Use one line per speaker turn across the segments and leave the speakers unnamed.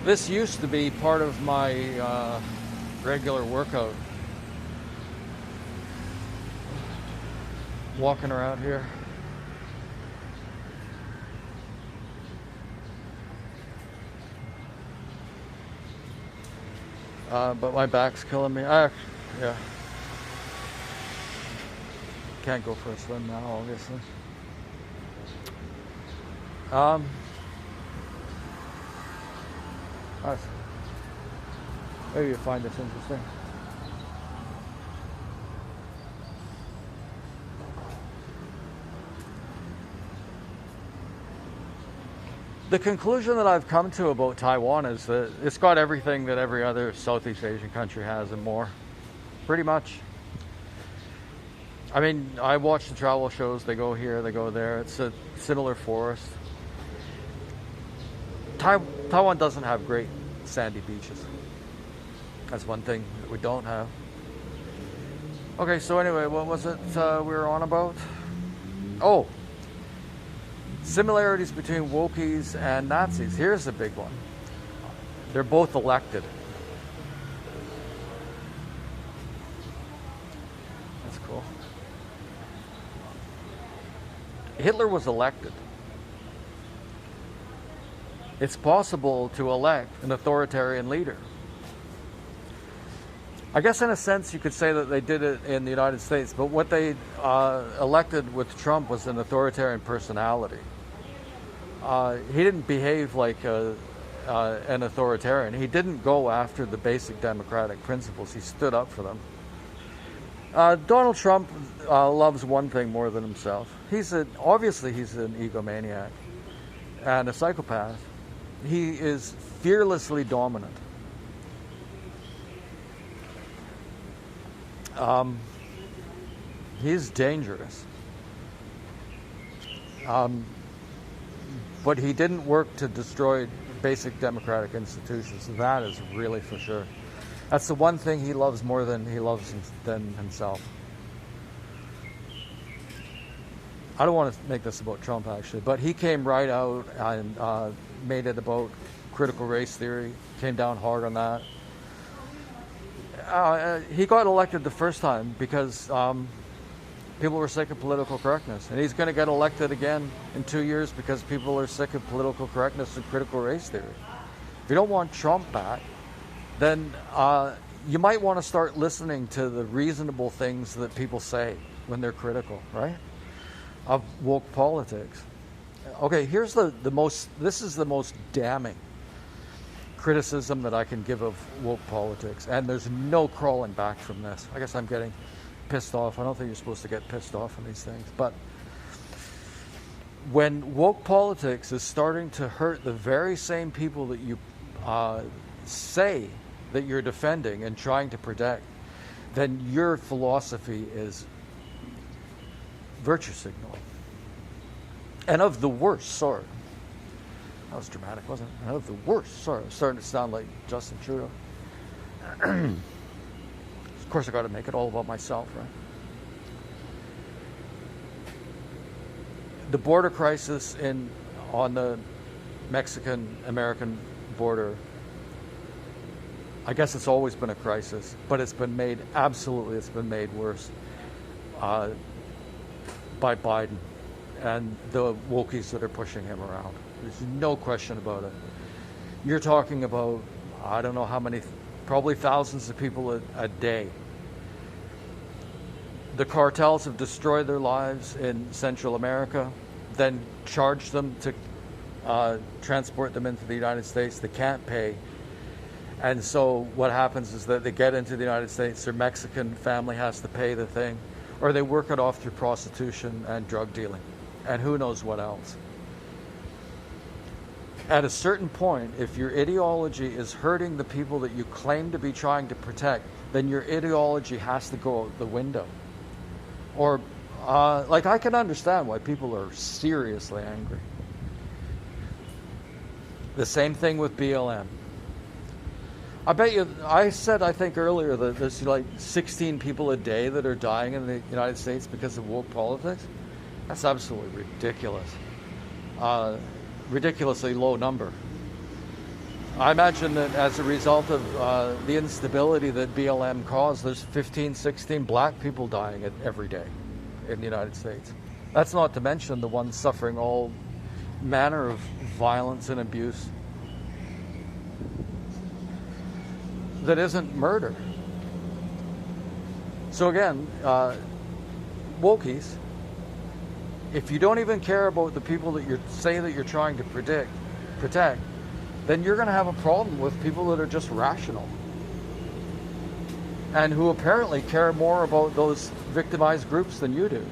This used to be part of my regular workout. Walking around here. But my back's killing me. Yeah. Can't go for a swim now, obviously. Maybe you find this interesting. The conclusion that I've come to about Taiwan is that it's got everything that every other Southeast Asian country has and more. Pretty much. I mean, I watch the travel shows. They go here, they go there. It's a similar forest. Taiwan doesn't have great sandy beaches. That's one thing that we don't have. Okay, so anyway, what was it we were on about? Oh, similarities between wokies and Nazis. Here's the big one. They're both elected. That's cool. Hitler was elected. It's possible to elect an authoritarian leader. I guess in a sense you could say that they did it in the United States, but what they elected with Trump was an authoritarian personality. He didn't behave like an authoritarian. He didn't go after the basic democratic principles. He stood up for them. Donald Trump loves one thing more than himself. Obviously he's an egomaniac and a psychopath. He is fearlessly dominant. He's dangerous. But he didn't work to destroy basic democratic institutions. That is really for sure. That's the one thing he loves more than himself. I don't want to make this about Trump, actually, but he came right out and made it about critical race theory, came down hard on that. He got elected the first time because people were sick of political correctness. And he's going to get elected again in 2 years because people are sick of political correctness and critical race theory. If you don't want Trump back, then you might want to start listening to the reasonable things that people say when they're critical, right? Of woke politics. Okay, here's this is the most damning criticism that I can give of woke politics, and there's no crawling back from this. I guess I'm getting pissed off. I don't think you're supposed to get pissed off on these things, but when woke politics is starting to hurt the very same people that you say that you're defending and trying to protect, then your philosophy is virtue signaling. And of the worst sort. That was dramatic, wasn't it? And of the worst sort. It's starting to sound like Justin Trudeau. Of course, I got to make it all about myself, right? The border crisis on the Mexican-American border, I guess it's always been a crisis, but it's been made worse by Biden and the wokies that are pushing him around. There's no question about it. You're talking about, I don't know how many, probably thousands of people a day. The cartels have destroyed their lives in Central America, then charged them to transport them into the United States. They can't pay. And so what happens is that they get into the United States, their Mexican family has to pay the thing, or they work it off through prostitution and drug dealing, and who knows what else. At a certain point, if your ideology is hurting the people that you claim to be trying to protect, then your ideology has to go out the window. Or, I can understand why people are seriously angry. The same thing with BLM. I bet you, I think earlier that there's like 16 people a day that are dying in the United States because of woke politics. That's absolutely ridiculous. Ridiculously low number. I imagine that as a result of the instability that BLM caused, there's 15, 16 black people dying every day in the United States. That's not to mention the ones suffering all manner of violence and abuse that isn't murder. So again, wokies, if you don't even care about the people that you're trying to protect, then you're going to have a problem with people that are just rational and who apparently care more about those victimized groups than you do.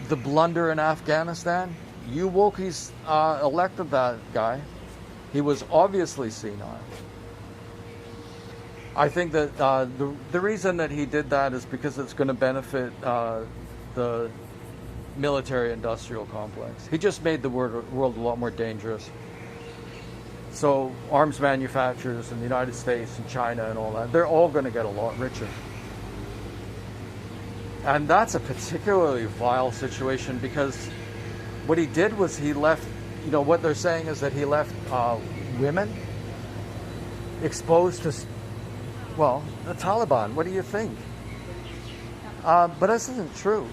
The blunder in Afghanistan, you wokies elected that guy. He was obviously senile. I think that the reason that he did that is because it's going to benefit the military-industrial complex. He just made the world a lot more dangerous. So arms manufacturers in the United States and China and all that, they're all going to get a lot richer. And that's a particularly vile situation because what he did was he left, what they're saying is that he left women exposed to, the Taliban. What do you think? But this isn't true.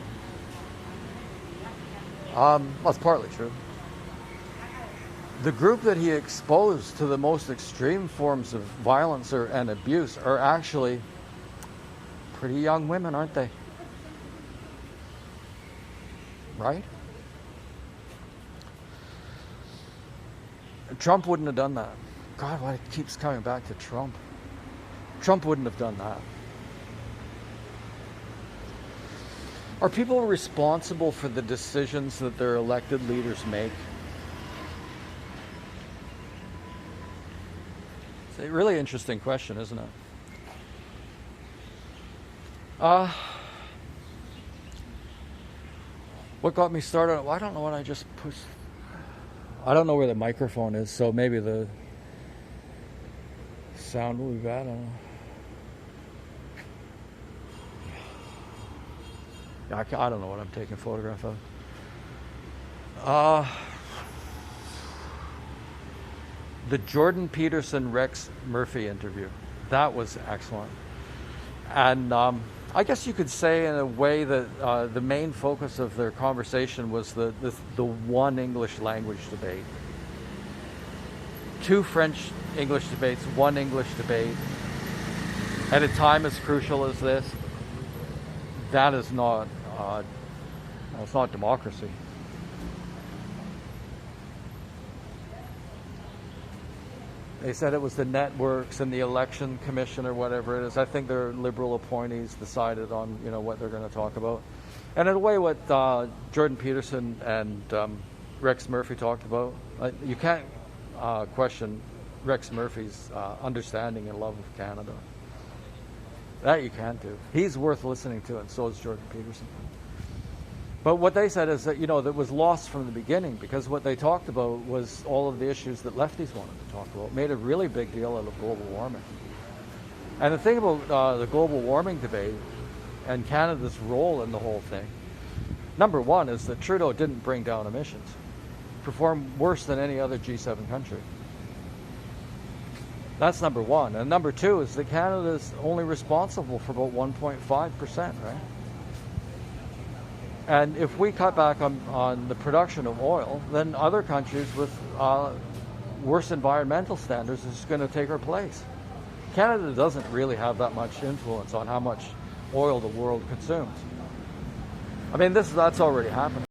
It's partly true. The group that he exposed to the most extreme forms of violence and abuse are actually pretty young women, aren't they? Right? Trump wouldn't have done that. God, why it keeps coming back to Trump. Trump wouldn't have done that. Are people responsible for the decisions that their elected leaders make? It's a really interesting question, isn't it? What got me started? Well, I don't know what I just pushed. I don't know where the microphone is, so maybe the sound will be bad. I don't know. I don't know what I'm taking a photograph of. The Jordan Peterson Rex Murphy interview. That was excellent. And I guess you could say in a way that the main focus of their conversation was the one English language debate. 2 French English debates, 1 English debate. At a time as crucial as this, that is not, it's not democracy. They said it was the networks and the election commission or whatever it is. I think their liberal appointees decided on, what they're going to talk about. And in a way, what Jordan Peterson and Rex Murphy talked about, you can't question Rex Murphy's understanding and love of Canada. That you can't do. He's worth listening to, and so is Jordan Peterson. But what they said is that, that was lost from the beginning because what they talked about was all of the issues that lefties wanted to talk about. Made a really big deal out of global warming. And the thing about the global warming debate and Canada's role in the whole thing, number one is that Trudeau didn't bring down emissions. Performed worse than any other G7 country. That's number one. And number two is that Canada is only responsible for about 1.5%, right? And if we cut back on the production of oil, then other countries with worse environmental standards is going to take our place. Canada doesn't really have that much influence on how much oil the world consumes. I mean, that's already happening.